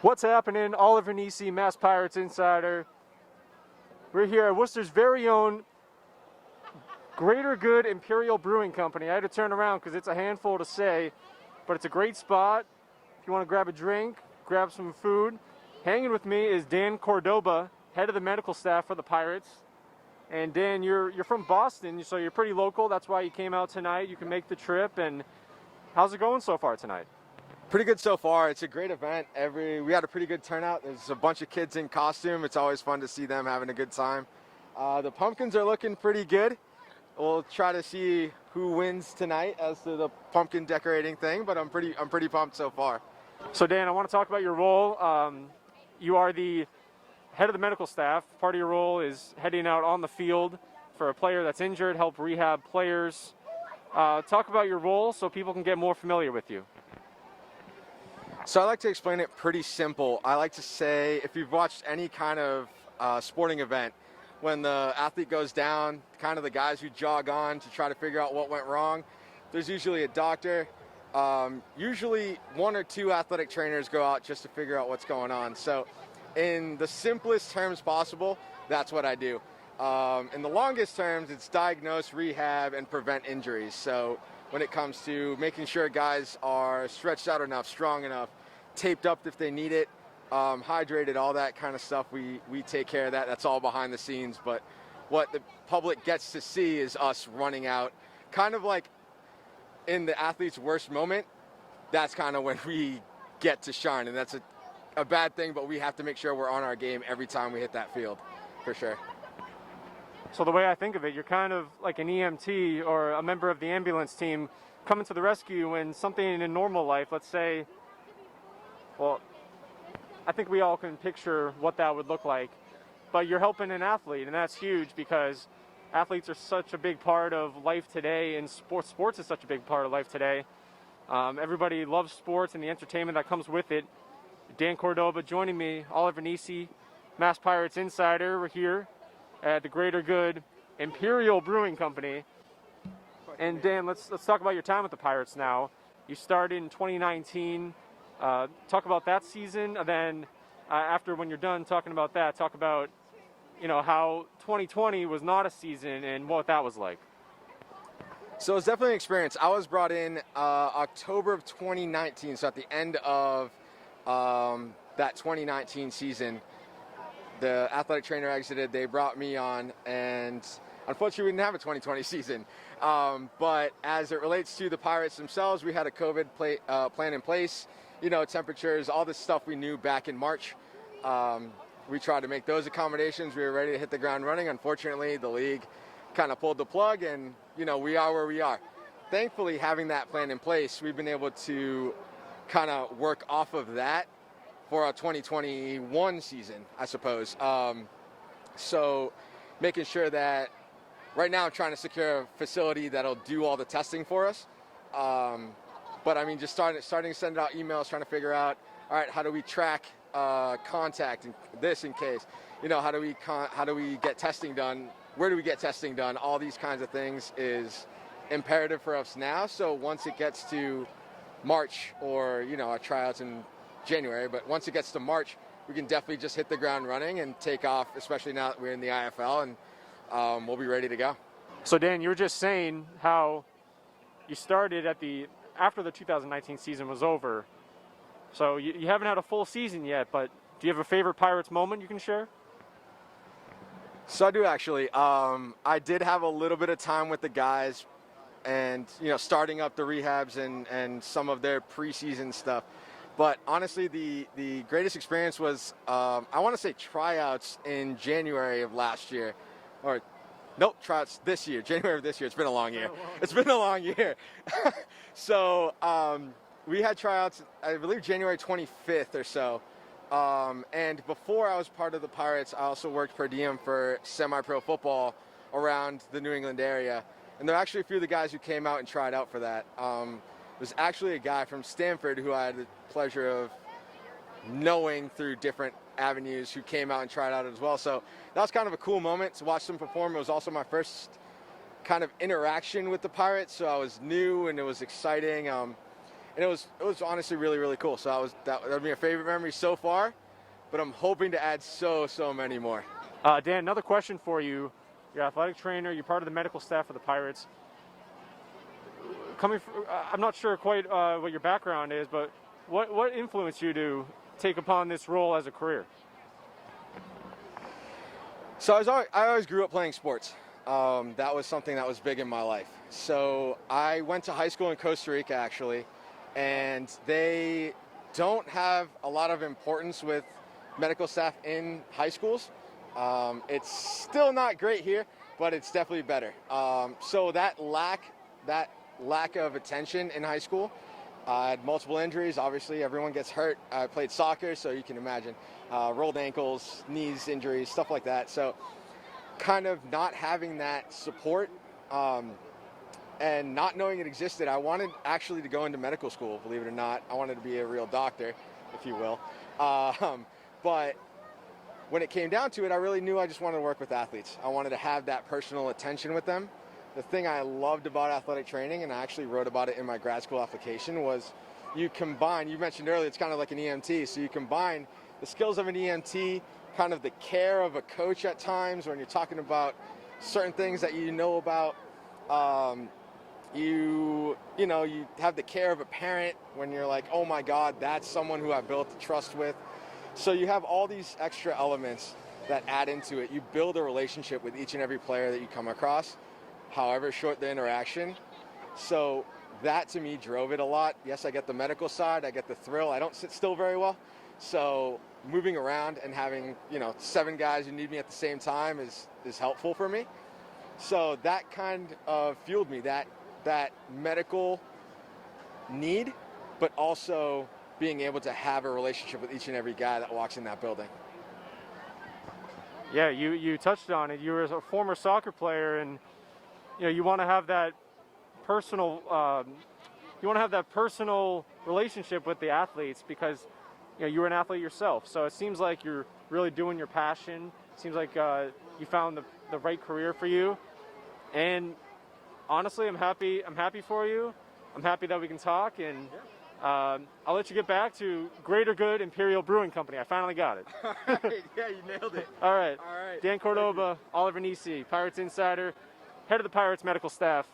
What's happening? Oliver Nissi, Mass Pirates Insider. We're here at Worcester's very own Greater Good Imperial Brewing Company. I had to turn around because it's a handful to say, but it's a great spot. If you want to grab a drink, grab some food. Hanging with me is Dan Cordoba, head of the medical staff for the Pirates. And Dan, you're from Boston, so you're pretty local. That's why you came out tonight. You can make the trip. And how's it going so far tonight? Pretty good so far. It's a great event. We had a pretty good turnout. There's a bunch of kids in costume. It's always fun to see them having a good time. The pumpkins are looking pretty good. We'll try to see who wins tonight as to the pumpkin decorating thing, but I'm pretty pumped so far. So Dan, I want to talk about your role. You are the head of the medical staff. Part of your role is heading out on the field for a player that's injured, help rehab players. Talk about your role so people can get more familiar with you. So I like to explain it pretty simple. I like to say, if you've watched any kind of sporting event, when the athlete goes down, kind of the guys who jog on to try to figure out what went wrong, there's usually a doctor. Usually one or two athletic trainers go out just to figure out what's going on. So in the simplest terms possible, that's what I do. In the longest terms, it's diagnose, rehab, and prevent injuries. So when it comes to making sure guys are stretched out enough, strong enough, taped up if they need it, hydrated, all that kind of stuff, we take care of that. That's all behind the scenes. But what the public gets to see is us running out, kind of like in the athlete's worst moment. That's kind of when we get to shine, and that's a bad thing, but we have to make sure we're on our game every time we hit that field, for sure. So the way I think of it, you're kind of like an EMT or a member of the ambulance team coming to the rescue when something in normal life, let's say, well, I think we all can picture what that would look like, but you're helping an athlete, and that's huge because athletes are such a big part of life today, and sports is such a big part of life today. Everybody loves sports and the entertainment that comes with it. Dan Cordoba joining me, Oliver Nissi, Mass Pirates Insider. We're here at the Greater Good Imperial Brewing Company. And Dan, let's talk about your time with the Pirates now. You started in 2019. Talk about that season, and then after when you're done talking about that, talk about how 2020 was not a season and what that was like. So it's definitely an experience. I was brought in October of 2019, so at the end of that 2019 season. The athletic trainer exited, they brought me on, and unfortunately we didn't have a 2020 season. But as it relates to the Pirates themselves, we had a COVID plan in place, temperatures, all this stuff we knew back in March. We tried to make those accommodations. We were ready to hit the ground running. Unfortunately, the league kind of pulled the plug, and we are where we are. Thankfully, having that plan in place, we've been able to kind of work off of that for our 2021 season, I suppose. So making sure that right now I'm trying to secure a facility that'll do all the testing for us. But I mean, just starting to send out emails, trying to figure out, all right, how do we track contact and this in case, how do we get testing done? Where do we get testing done? All these kinds of things is imperative for us now. So once it gets to March or, our tryouts in January, but once it gets to March, we can definitely just hit the ground running and take off, especially now that we're in the IFL, and we'll be ready to go. So Dan, you were just saying how you started after the 2019 season was over. So you haven't had a full season yet, but do you have a favorite Pirates moment you can share? So I do actually. I did have a little bit of time with the guys and, starting up the rehabs and some of their preseason stuff. But honestly, the greatest experience was, I want to say tryouts in January of last year. Or, nope, tryouts this year, January of this year. It's been a long year. It's been a long year. So we had tryouts, I believe, January 25th or so. And before I was part of the Pirates, I also worked per diem for semi-pro football around the New England area. And there are actually a few of the guys who came out and tried out for that. There's actually a guy from Stanford who I had the pleasure of knowing through different avenues who came out and tried out as well. So that was kind of a cool moment to watch them perform. It was also my first kind of interaction with the Pirates, so I was new and it was exciting. and it was honestly really, really cool. So that would be a favorite memory so far, but I'm hoping to add so many more. Dan, another question for you. You're an athletic trainer. You're part of the medical staff for the Pirates. I'm not sure quite what your background is, but what influenced you to take upon this role as a career? So I always grew up playing sports. That was something that was big in my life. So I went to high school in Costa Rica, actually, and they don't have a lot of importance with medical staff in high schools. It's still not great here, but it's definitely better. So that lack of attention in high school, I had multiple injuries. Obviously, everyone gets hurt. I played soccer, so you can imagine. Rolled ankles, knees injuries, stuff like that. So kind of not having that support and not knowing it existed, I wanted actually to go into medical school, believe it or not. I wanted to be a real doctor, if you will. But when it came down to it, I really knew I just wanted to work with athletes. I wanted to have that personal attention with them. The thing I loved about athletic training, and I actually wrote about it in my grad school application, was you mentioned earlier, it's kind of like an EMT, so you combine the skills of an EMT, kind of the care of a coach at times when you're talking about certain things that you know about. You have the care of a parent when you're like, oh my God, that's someone who I built the trust with. So you have all these extra elements that add into it. You build a relationship with each and every player that you come across, however short the interaction. So that to me drove it a lot. Yes, I get the medical side, I get the thrill. I don't sit still very well. So moving around and having, 7 guys who need me at the same time is helpful for me. So that kind of fueled me, that medical need, but also being able to have a relationship with each and every guy that walks in that building. Yeah, you touched on it. You were a former soccer player, and you want to have that personal relationship with the athletes because you were an athlete yourself. So it seems like you're really doing your passion. It seems like you found the right career for you. And honestly, I'm happy for you. I'm happy that we can talk, and I'll let you get back to greater good Imperial Brewing Company. I finally got it. Yeah, you nailed it. All right. Dan Cordoba, Oliver Nissi, Pirates Insider, head of the Pirates medical staff.